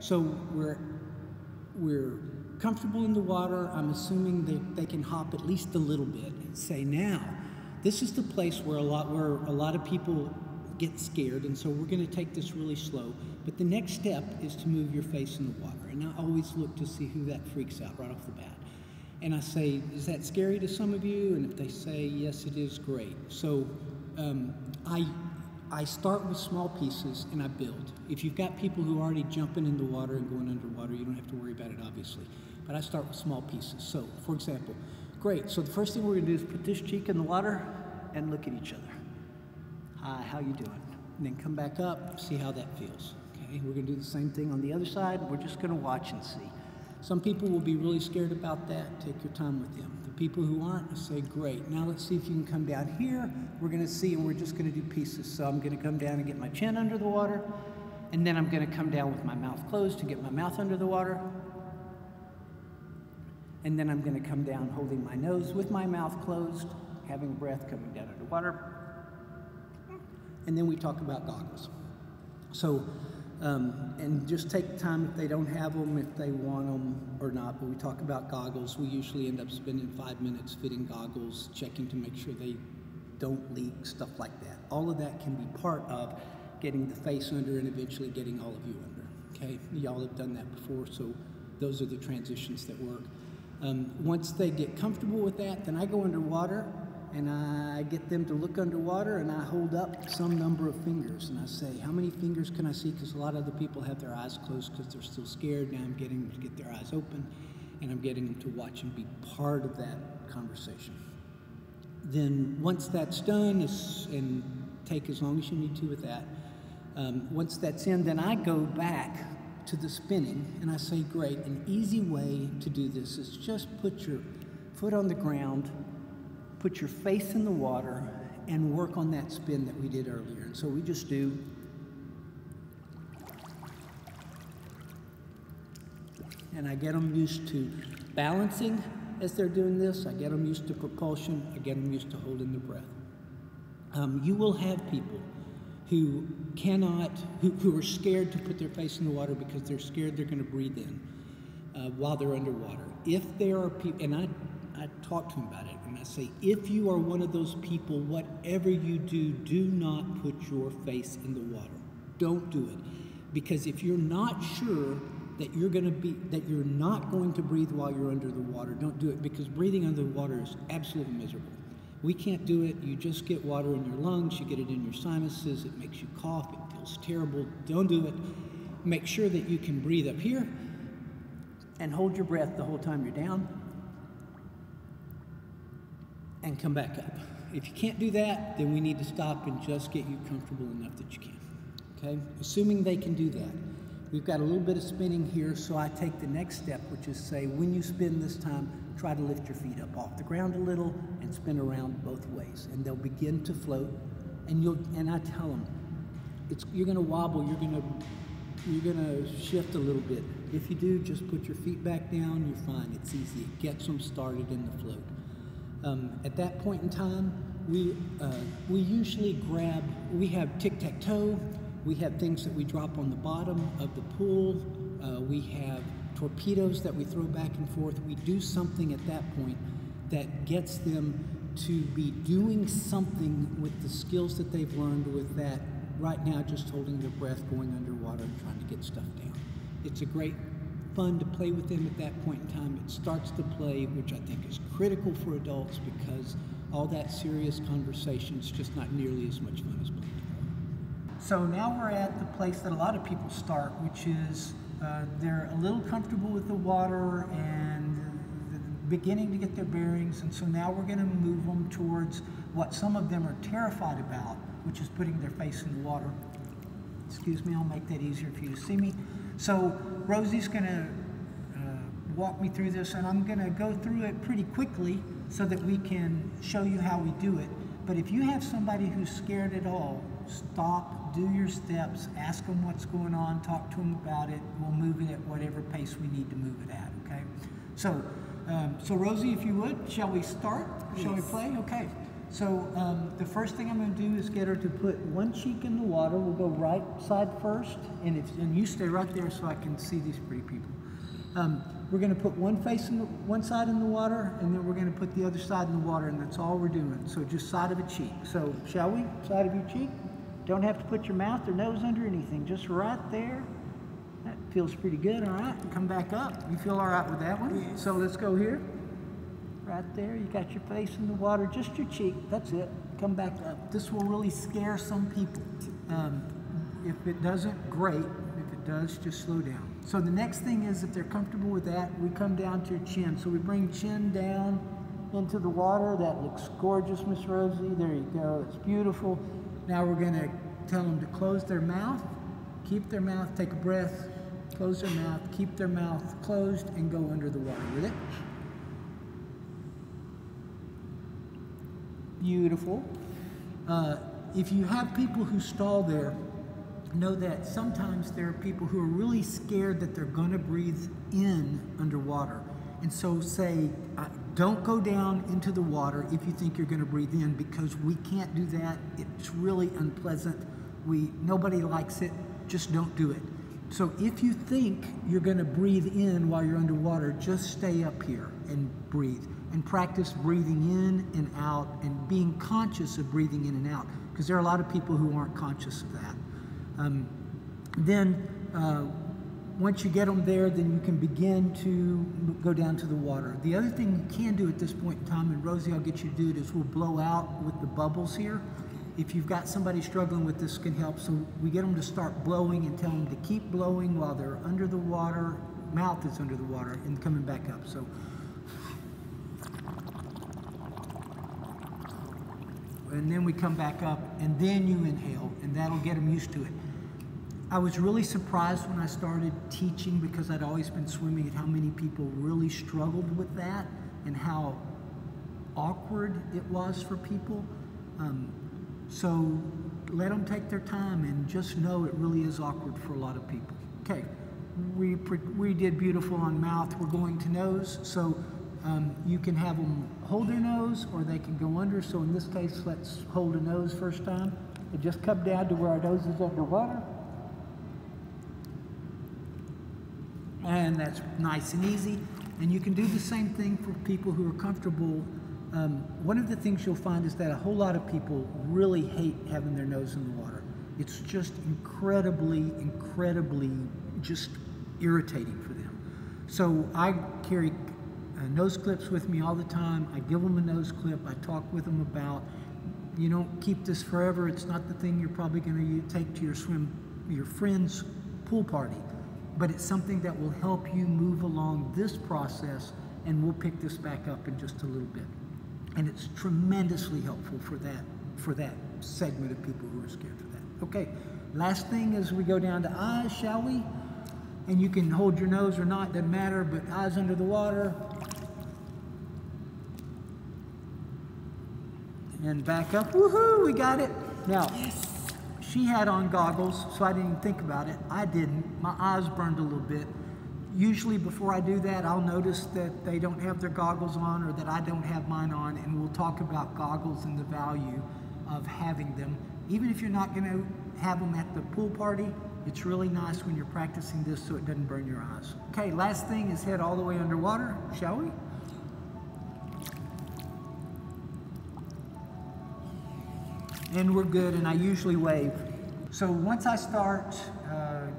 So we're comfortable in the water. I'm assuming that they can hop at least a little bit and say, now, this is the place where a lot of people get scared, and so we're going to take this really slow. But the next step is to move your face in the water. And I always look to see who that freaks out right off the bat. And I say, is that scary to some of you? And if they say, yes, it is, great. So I start with small pieces and I build. If you've got people who are already jumping in the water and going underwater, you don't have to worry about it, obviously. But I start with small pieces. So, for example, great. So the first thing we're going to do is put this cheek in the water and look at each other. Hi, how you doing? And then come back up, see how that feels. Okay, we're going to do the same thing on the other side. We're just going to watch and see. Some people will be really scared about that. Take your time with them. The people who aren't, I say, great. Now let's see if you can come down here. We're going to see, and we're just going to do pieces. So I'm going to come down and get my chin under the water, and then I'm going to come down with my mouth closed to get my mouth under the water. And then I'm going to come down holding my nose with my mouth closed, having breath coming down underwater. And then we talk about goggles. So, and just take time if they don't have them, if they want them or not. But we talk about goggles. We usually end up spending 5 minutes fitting goggles, checking to make sure they don't leak, stuff like that. All of that can be part of getting the face under and eventually getting all of you under. Okay, y'all have done that before, so those are the transitions that work. Once they get comfortable with that, then I go underwater and I get them to look underwater and I hold up some number of fingers and I say, how many fingers can I see? Because a lot of the people have their eyes closed because they're still scared. Now I'm getting them to get their eyes open and I'm getting them to watch and be part of that conversation. Then once that's done, and take as long as you need to with that, once that's in, then I go back to the spinning and I say, great, an easy way to do this is just put your foot on the ground, put your face in the water, and work on that spin that we did earlier. And so we just do. And I get them used to balancing as they're doing this. I get them used to propulsion. I get them used to holding the breath. You will have people who who are scared to put their face in the water because they're scared they're going to breathe in while they're underwater. If there are people, and I talk to them about it, and I say, if you are one of those people, whatever you do, do not put your face in the water. Don't do it. Because if you're not sure that you're not going to breathe while you're under the water, don't do it, because breathing under the water is absolutely miserable. We can't do it. You just get water in your lungs, you get it in your sinuses, it makes you cough, it feels terrible. Don't do it. Make sure that you can breathe up here and hold your breath the whole time you're down and come back up. If you can't do that, then we need to stop and just get you comfortable enough that you can. Okay? Assuming they can do that. We've got a little bit of spinning here, so I take the next step, which is say, when you spin this time, try to lift your feet up off the ground a little and spin around both ways. And they'll begin to float, and I tell them, you're gonna wobble, you're gonna shift a little bit. If you do, just put your feet back down, you're fine, it's easy. It gets them started in the float. At that point in time, we usually we have tic-tac-toe, we have things that we drop on the bottom of the pool, we have torpedoes that we throw back and forth. We do something at that point that gets them to be doing something with the skills that they've learned with that. Right now, just holding their breath, going underwater, and trying to get stuff down. It's a great fun to play with them at that point in time. It starts the play, which I think is critical for adults because all that serious conversation is just not nearly as much fun as playing. So now we're at the place that a lot of people start, which is they're a little comfortable with the water and beginning to get their bearings, and so now we're going to move them towards what some of them are terrified about, which is putting their face in the water. Excuse me, I'll make that easier for you to see me. So Rosie's going to walk me through this, and I'm going to go through it pretty quickly so that we can show you how we do it. But if you have somebody who's scared at all, stop, do your steps, ask them what's going on, talk to them about it. We'll move it at whatever pace we need to move it at, okay? So Rosie, if you would, shall we start? Yes. Shall we play? Okay. So the first thing I'm going to do is get her to put one cheek in the water. We'll go right side first, and you stay right there so I can see these pretty people. We're going to put one face in one side in the water, and then we're going to put the other side in the water, and that's all we're doing. So just side of a cheek. So shall we? Side of your cheek. Don't have to put your mouth or nose under anything. Just right there. That feels pretty good. All right. Come back up. You feel all right with that one? Yes. So let's go here. Right there, you got your face in the water, just your cheek, that's it. Come back up. This will really scare some people. If it doesn't, great. If it does, just slow down. So the next thing is, if they're comfortable with that, we come down to your chin. So we bring chin down into the water. That looks gorgeous, Miss Rosie. There you go, it's beautiful. Now we're gonna tell them to close their mouth, keep their mouth, take a breath, close their mouth, keep their mouth closed, and go under the water with it. Beautiful. If you have people who stall there, know that sometimes there are people who are really scared that they're going to breathe in underwater. And so say, don't go down into the water if you think you're going to breathe in, because we can't do that. It's really unpleasant. Nobody likes it. Just don't do it. So if you think you're going to breathe in while you're underwater, just stay up here and breathe. And practice breathing in and out and being conscious of breathing in and out, because there are a lot of people who aren't conscious of that. Once you get them there, then you can begin to go down to the water. The other thing you can do at this point in time, and Rosie, I'll get you to do it, is we'll blow out with the bubbles here. If you've got somebody struggling with this, can help. So we get them to start blowing and tell them to keep blowing while they're under the water, mouth is under the water, and coming back up. So. And then we come back up, and then you inhale, and that'll get them used to it. I was really surprised when I started teaching, because I'd always been swimming, at how many people really struggled with that and how awkward it was for people. So let them take their time and just know it really is awkward for a lot of people. Okay, we did beautiful on mouth. We're going to nose. So you can have them hold their nose, or they can go under. So in this case, let's hold a nose first time. And just come down to where our nose is underwater. And that's nice and easy. And you can do the same thing for people who are comfortable. One of the things you'll find is that a whole lot of people really hate having their nose in the water. It's just incredibly just irritating for them. So I carry nose clips with me all the time. I give them a nose clip. I talk with them about, you don't keep this forever. It's not the thing you're probably going to take to your friend's pool party, but it's something that will help you move along this process, and we'll pick this back up in just a little bit. And it's tremendously helpful for that segment of people who are scared of that. Okay, last thing is we go down to eyes, shall we? And you can hold your nose or not, doesn't matter, but eyes under the water. And back up, woohoo, we got it. Now, she had on goggles, so I didn't even think about it. I didn't, my eyes burned a little bit. Usually before I do that, I'll notice that they don't have their goggles on, or that I don't have mine on, and we'll talk about goggles and the value of having them. Even if you're not gonna have them at the pool party, it's really nice when you're practicing this so it doesn't burn your eyes. Okay, last thing is head all the way underwater, shall we? And we're good, and I usually wave. So once I start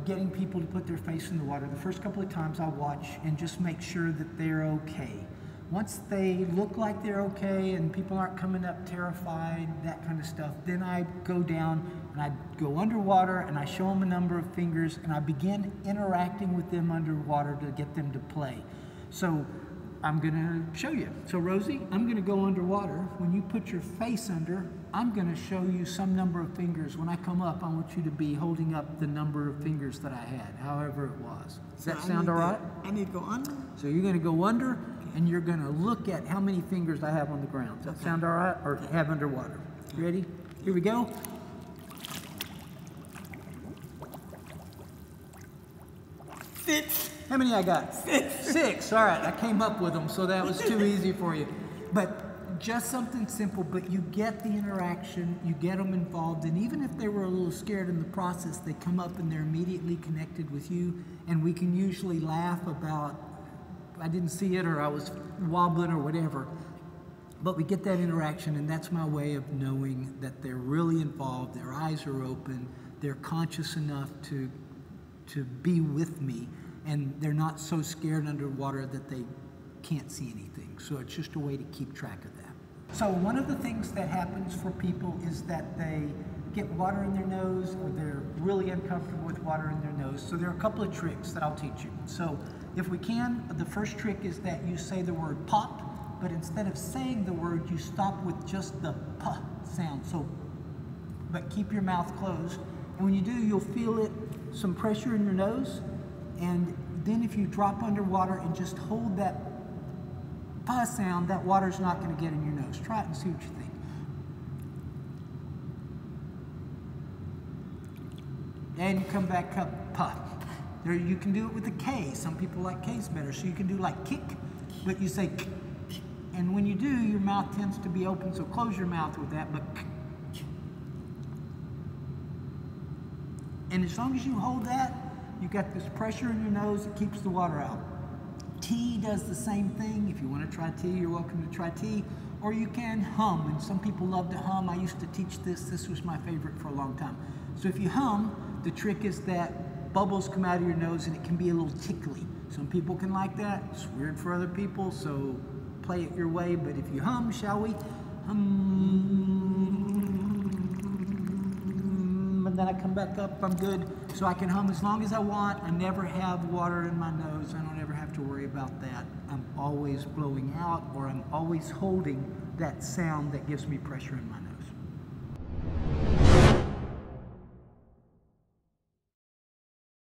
getting people to put their face in the water, the first couple of times I watch and just make sure that they're okay. Once they look like they're okay and people aren't coming up terrified, that kind of stuff, then I go down and I go underwater and I show them a number of fingers, and I begin interacting with them underwater to get them to play. So I'm gonna show you. So Rosie, I'm gonna go underwater. When you put your face under, I'm gonna show you some number of fingers. When I come up, I want you to be holding up the number of fingers that I had, however it was. Does that sound all right? I need to go under? So you're gonna go under, and you're gonna look at how many fingers I have on the ground. Does that sound all right? Or have underwater. Ready? Here we go. Six. How many I got? Six. Six. All right, I came up with them, so that was too easy for you. But Just something simple, but you get the interaction, you get them involved, and even if they were a little scared in the process, they come up and they're immediately connected with you, and we can usually laugh about, I didn't see it, or I was wobbling, or whatever. But we get that interaction, and that's my way of knowing that they're really involved, their eyes are open, they're conscious enough to be with me, and they're not so scared underwater that they can't see anything. So it's just a way to keep track of that. So one of the things that happens for people is that they get water in their nose, or they're really uncomfortable with water in their nose. So there are a couple of tricks that I'll teach you. So if we can, the first trick is that you say the word pop, but instead of saying the word, you stop with just the p sound. So, but keep your mouth closed. And when you do, you'll feel it, some pressure in your nose. And then if you drop underwater and just hold that p sound, that water's not going to get in your nose. Try it and see what you think. And you come back up, p. There, you can do it with a K. Some people like K's better. So you can do like kick, but you say k. And when you do, your mouth tends to be open, so close your mouth with that, but k. And as long as you hold that, you got this pressure in your nose, it keeps the water out. T does the same thing. If you want to try T, you're welcome to try T. Or you can hum, and some people love to hum. I used to teach this. This was my favorite for a long time. So if you hum, the trick is that bubbles come out of your nose and it can be a little tickly. Some people can like that. It's weird for other people, so play it your way. But if you hum, shall we? Hum. And then I come back up, I'm good. So I can hum as long as I want. I never have water in my nose. I don't ever have to worry about that. I'm always blowing out, or I'm always holding that sound that gives me pressure in my nose.